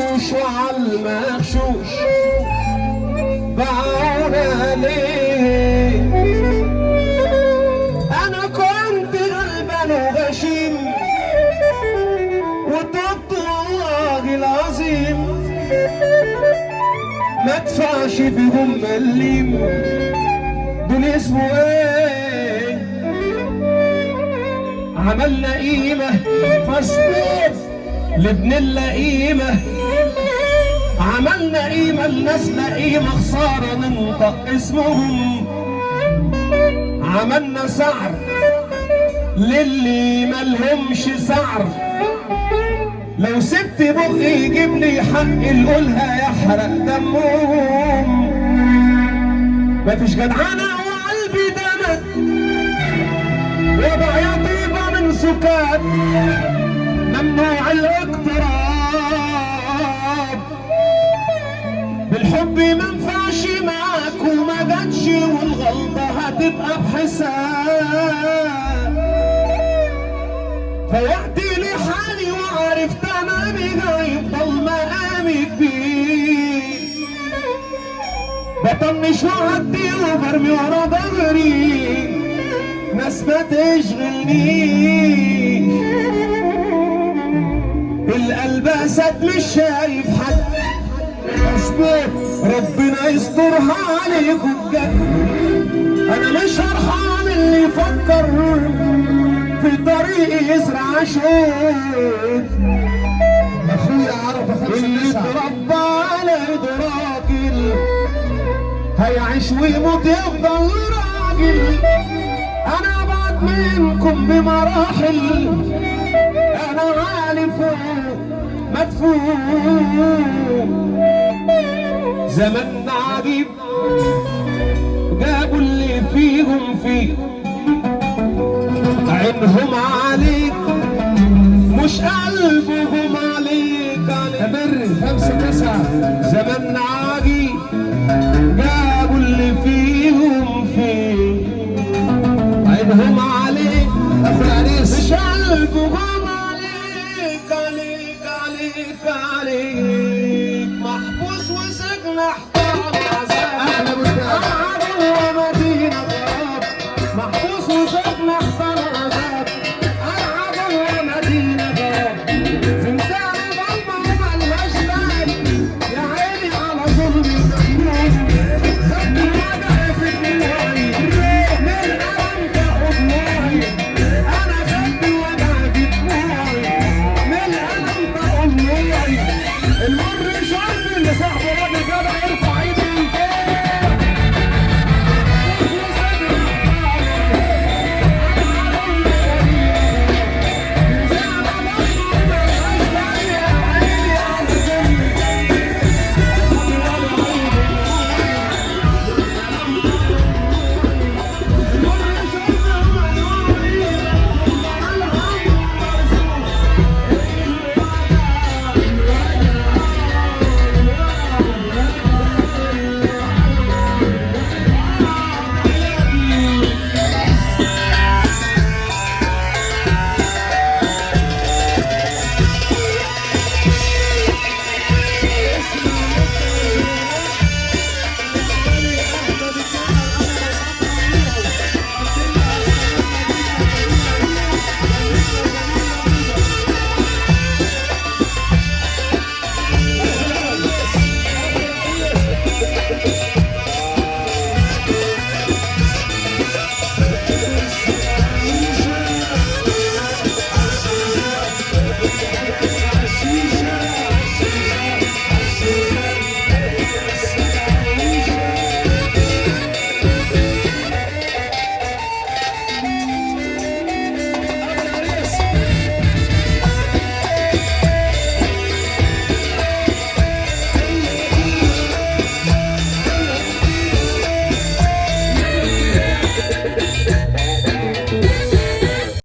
الوشوش وعلى المغشوش باعونا ليه؟ انا كنت غلبان وغشيم وتبت والله العظيم ما ادفعش بهم مليم. دول اسمه ايه؟ عملنا قيمة مظبوط لابن اللئيمة، عملنا قيمة الناس لئيمة خسارة ننطق اسمهم، عملنا سعر للي ملهمش سعر. لو سبت بقي يجيب لي حق القولها يحرق دمهم. مفيش جدعانة وقلبي دمت وضع يا طيبة من سكات، ممنوع الاقتراب بالحب منفعش معاك وما جاتش والغلطة هتبقى بحساب. فوقتي لحالي وعرفت امامي هيفضل مقامي كبير، بطنش وعدي وبرمي ورا ظهري ناس ما تشغلنيش. القلب اسد مش شايف حد، اصبر ربنا يسترها عليكم بجد. انا مش هرحم اللي يفكر في طريق يزرع شوك. اخويا عرفه اللي اتربى على ايد راجل هيعيش ويموت يفضل راجل. انا ابعد منكم بمراحل، انا عالي فوق مدفون. زماننا عجيب جابوا اللي فيهم فيه، عينهم عليك مش قلبهم عليك. تمر 5-9 زماننا عجيب جابوا اللي فيهم فيه، عينهم عليك اخو العريس مش قلبهم